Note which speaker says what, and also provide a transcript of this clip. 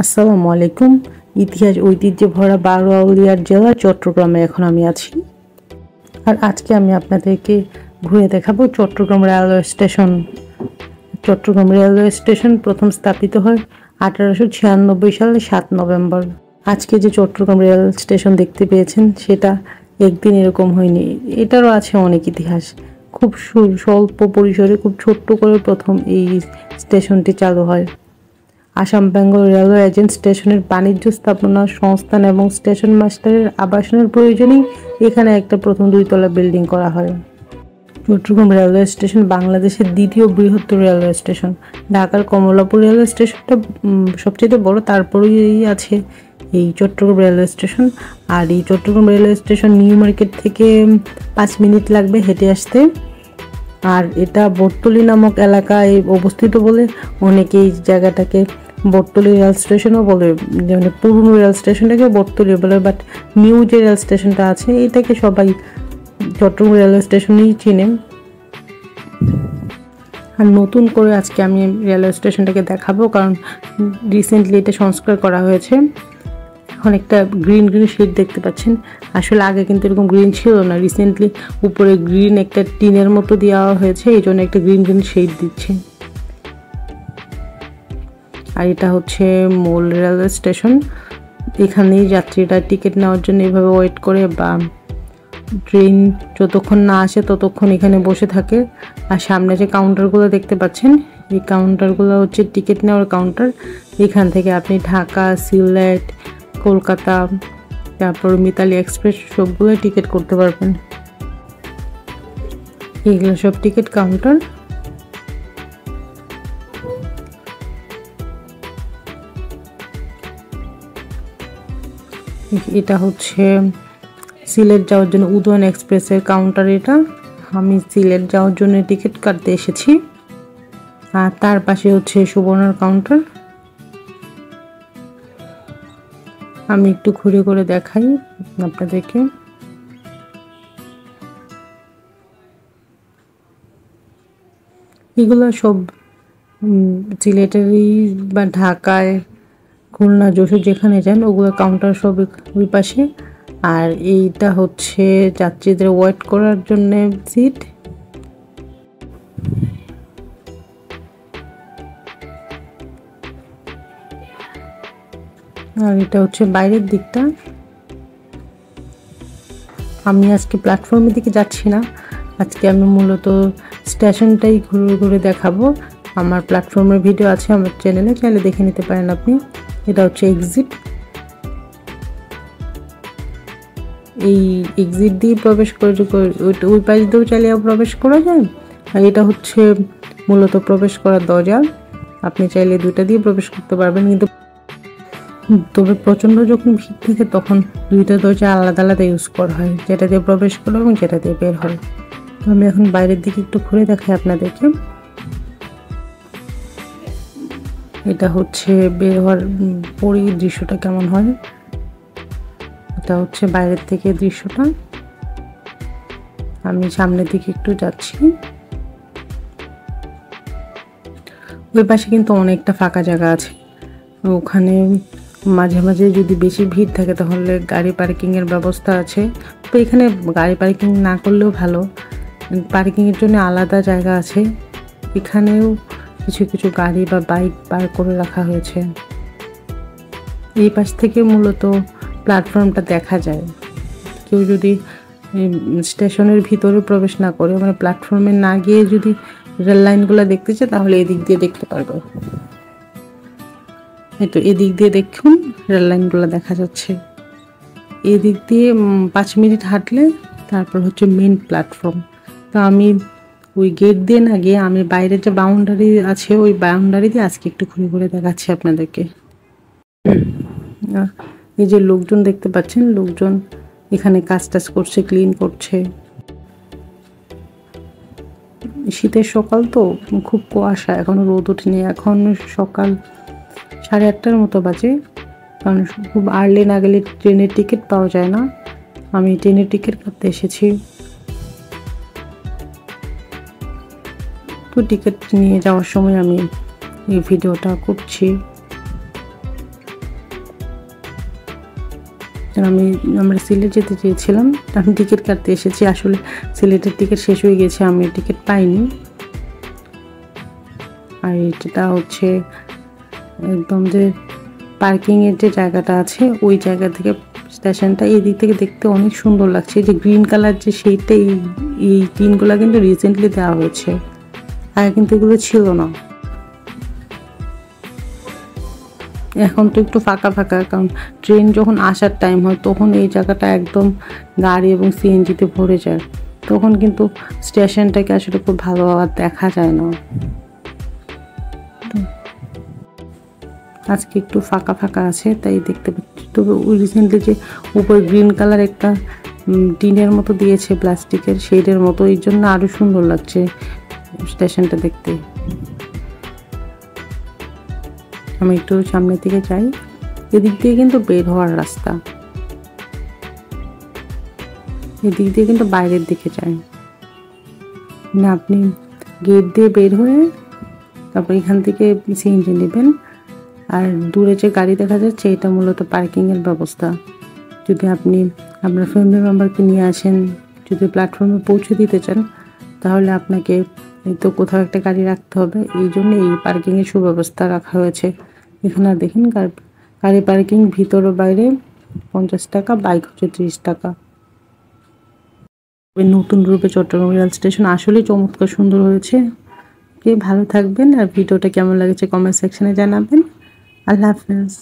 Speaker 1: আসসালামু আলাইকুম। ইতিহাস ঐতিহ্যে ভরা বারোয়াউলিয়ার জেলা চট্টগ্রামে এখন আমি আছি। আর আজকে আমি আপনাদেরকে ঘুরে দেখাবো Chittagong railway station. Chittagong railway station প্রথম স্থাপিত হয় 1896 সালে 7 নভেম্বর। আজকে যে চট্টগ্রাম রেল স্টেশন দেখতে পেয়েছেন সেটা একদিন এরকম হয়নি, এটারও আছে অনেক ইতিহাস। খুব স্বল্প পরিসরে খুব ছোট্ট করে প্রথম এই স্টেশনটি চালু হয়। আসাম বেঙ্গল রেলওয়ে এজেন্ট স্টেশনের বাণিজ্য স্থাপনা সংস্থান এবং স্টেশন মাস্টারের আবাসনের প্রয়োজনেই এখানে একটা প্রথম 2 তলা বিল্ডিং করা হয়। চট্টগ্রাম রেলওয়ে স্টেশন বাংলাদেশের দ্বিতীয় বৃহত্তর রেলওয়ে স্টেশন। ঢাকার কমলাপুর রেলওয়ে স্টেশনটা সবচেয়ে বড়, তারপরেই আছে এই চট্টগ্রাম রেলওয়ে স্টেশন। আর এই Chattogram railway station new market থেকে 5 মিনিট লাগবে হেঁটে আসতে। আর এটা বটতলী নামক এলাকায় অবস্থিত বলে অনেকে এই জায়গাটাকে বটতলী রেল স্টেশনও বলে, মানে পুরনো রেল স্টেশনটাকে বটতলী বলে, বাট নিউ যে রেল স্টেশনটা আছে এটাকে সবাই চট্টগ্রাম রেলওয়ে স্টেশনেই চিনে। আর নতুন করে আজকে আমি রেলওয়ে স্টেশনটাকে দেখাবো, কারণ রিসেন্টলি এটা সংস্কার করা হয়েছে। অনেকটা গ্রিন শেড দেখতে পাচ্ছেন, আসলে আগে কিন্তু এরকম গ্রিন ছিল না। রিসেন্টলি উপরে গ্রিন একটা টিনের মতো দেওয়া হয়েছে, এই জন্য একটা গ্রিন শেড দিচ্ছে। আর এটা হচ্ছে মূল রেলওয়ে স্টেশন। এখানেই যাত্রীরা টিকিট নেওয়ার জন্য এভাবে ওয়েট করে, বা ট্রেন যতক্ষণ না আসে ততক্ষণ এখানে বসে থাকে। আর সামনে যে কাউন্টারগুলো দেখতে পাচ্ছেন, এই কাউন্টারগুলো হচ্ছে টিকিট নেওয়ার কাউন্টার। এখান থেকে আপনি ঢাকা, সিলেট, কলকাতা, তারপর মিতালি এক্সপ্রেস সবগুলো টিকিট করতে পারবেন। এইগুলো সব টিকিট কাউন্টার। এটা হচ্ছে সিলেট যাওয়ার জন্য উদয়ন এক্সপ্রেসের কাউন্টার। এটা আমি সিলেট যাওয়ার জন্য টিকিট কাটতে এসেছি। আর তার পাশে হচ্ছে সুবর্ণর কাউন্টার। আমি একটু ঘুরে ঘুরে দেখাই আপনাদেরকে। এগুলো সব সিলেটেরই বা ঢাকায়, খুলনা, যশোর যেখানে যান ওগুলো কাউন্টার সব ওই পাশে। আর এইটা হচ্ছে যাত্রীদের ওয়েট করার জন্য সিট। আর এটা হচ্ছে বাইরের দিকটা। আমি আজকে প্ল্যাটফর্মের দিকে যাচ্ছি না, আজকে আমি মূলত স্টেশনটাই ঘুরে ঘুরে দেখাবো। আমার প্ল্যাটফর্মের ভিডিও আছে আমার চ্যানেলে, চাইলে দেখে নিতে পারেন আপনি। এটা হচ্ছে এক্সিট। এই এক্সিট দিয়ে প্রবেশ করে ওই পাশ দিয়েও চাইলে প্রবেশ করা যায়। আর এটা হচ্ছে মূলত প্রবেশ করার দরজা, আপনি চাইলে দুইটা দিয়ে প্রবেশ করতে পারবেন। কিন্তু তবে প্রচণ্ড যখন ভিড় থাকে তখন দুইটা দরজা আলাদা আলাদা ইউজ করা হয়, যেটা দিয়ে প্রবেশ করা এবং যেটা দিয়ে বের হয়। আমি এখন বাইরের দিকে একটু ঘুরে দেখাই আপনাদেরকে। এটা হচ্ছে বের হওয়ার পরই দৃশ্যটা কেমন হয়। এটা হচ্ছে বাইরের থেকে দৃশ্যটা। আমি সামনের দিকে একটু যাচ্ছি। ওই পাশে কিন্তু অনেকটা ফাঁকা জায়গা আছে, ওখানে মাঝে মাঝে যদি বেশি ভিড় থাকে তাহলে গাড়ি পার্কিংয়ের ব্যবস্থা আছে। তো এখানে গাড়ি পার্কিং না করলেও ভালো, পার্কিংয়ের জন্য আলাদা জায়গা আছে। এখানেও কিছু কিছু গাড়ি বা বাইক পার্ক করে রাখা হয়েছে। এই পাশ থেকে মূলত প্ল্যাটফর্মটা দেখা যায়। কেউ যদি স্টেশনের ভিতরে প্রবেশ না করে, মানে প্ল্যাটফর্মে না গিয়ে যদি রেল লাইনগুলো দেখতে চায় তাহলে এদিক দিয়ে দেখতে পারবে। তো এদিক দিয়ে দেখুন রেল লাইনগুলো দেখা যাচ্ছে। এদিক দিয়ে 5 মিনিট হাঁটলে তারপর হচ্ছে মেন প্ল্যাটফর্ম। তো আমি ওই গেট দিয়ে না গিয়ে আমি বাইরের যে বাউন্ডারি আছে ওই বাউন্ডারি দিয়ে আজকে একটু ঘুরে ঘুরে দেখাচ্ছি আপনাদেরকে। এই যে লোকজন দেখতে পাচ্ছেন, লোকজন এখানে কাজ টাজ করছে, ক্লিন করছে। শীতের সকাল তো খুব কুয়াশা, এখনো রোদ ওঠেনি। এখন সকাল 8:30টার মতো বাজে, কারণ খুব আর্লি না গেলে ট্রেনের টিকিট পাওয়া যায় না। আমি ট্রেনের টিকিট কাটতে এসেছি, তো টিকিট নিয়ে যাওয়ার সময় আমি এই ভিডিওটা করছি। আমরা সিলেট যেতে চেয়েছিলাম, আমি টিকিট কাটতে এসেছি, আসলে সিলেটের টিকিট শেষ হয়ে গেছে, আমি টিকিট পাইনি। আর এটা হচ্ছে একদম যে পার্কিংয়ের যে জায়গাটা আছে ওই জায়গা থেকে স্টেশনটা এই দিক থেকে দেখতে অনেক সুন্দর লাগছে। যে গ্রিন কালার যে সেইটা, এই টিনগুলো কিন্তু রিসেন্টলি দেওয়া হয়েছে, আগে কিন্তু এগুলো ছিল না। এখন তো একটু ফাঁকা ফাঁকা, কারণ ট্রেন যখন আসার টাইম হয় তখন এই জায়গাটা একদম গাড়ি এবং সিএনজিতে ভরে যায়, তখন কিন্তু স্টেশনটাকে আসলে খুব ভালোভাবে দেখা যায় না। আজকে একটু ফাঁকা ফাঁকা আছে তাই দেখতে পাচ্ছি। তবে ওই রিসেন্টলি যে উপর গ্রিন কালার একটা টিনের মতো দিয়েছে প্লাস্টিকের শেডের মতো, এই জন্য আরও সুন্দর লাগছে স্টেশনটা দেখতে। আমি একটু সামনের দিকে যাই, এদিক দিয়ে কিন্তু বের হওয়ার রাস্তা, এদিক দিয়ে কিন্তু বাইরের দিকে যায় না। আপনি গেট দিয়ে বের হয়ে তারপর এখান থেকে সিএনজি নেবেন, আর দূরে যে গাড়ি দেখা যাচ্ছে এটা মূলত পার্কিংয়ের ব্যবস্থা। যদি আপনি আপনার ফ্যামিলি মেম্বারকে নিয়ে আসেন, যদি প্ল্যাটফর্মে পৌঁছে দিতে চান, তাহলে আপনাকে এই তো কোথাও একটা গাড়ি রাখতে হবে, এই জন্য এই পার্কিংয়ের সুব্যবস্থা রাখা হয়েছে। এখানে দেখেন গাড়ি পার্কিং ভিতর ও বাইরে 50 টাকা, বাইক হচ্ছে 30 টাকা। নতুন রূপে চট্টগ্রাম রেল স্টেশন আসলেই চমৎকার সুন্দর হয়েছে। ভালো থাকবেন, আর ভিডিওটা কেমন লাগছে কমেন্ট সেকশনে জানাবেন। আল্লাহ হাফেজ।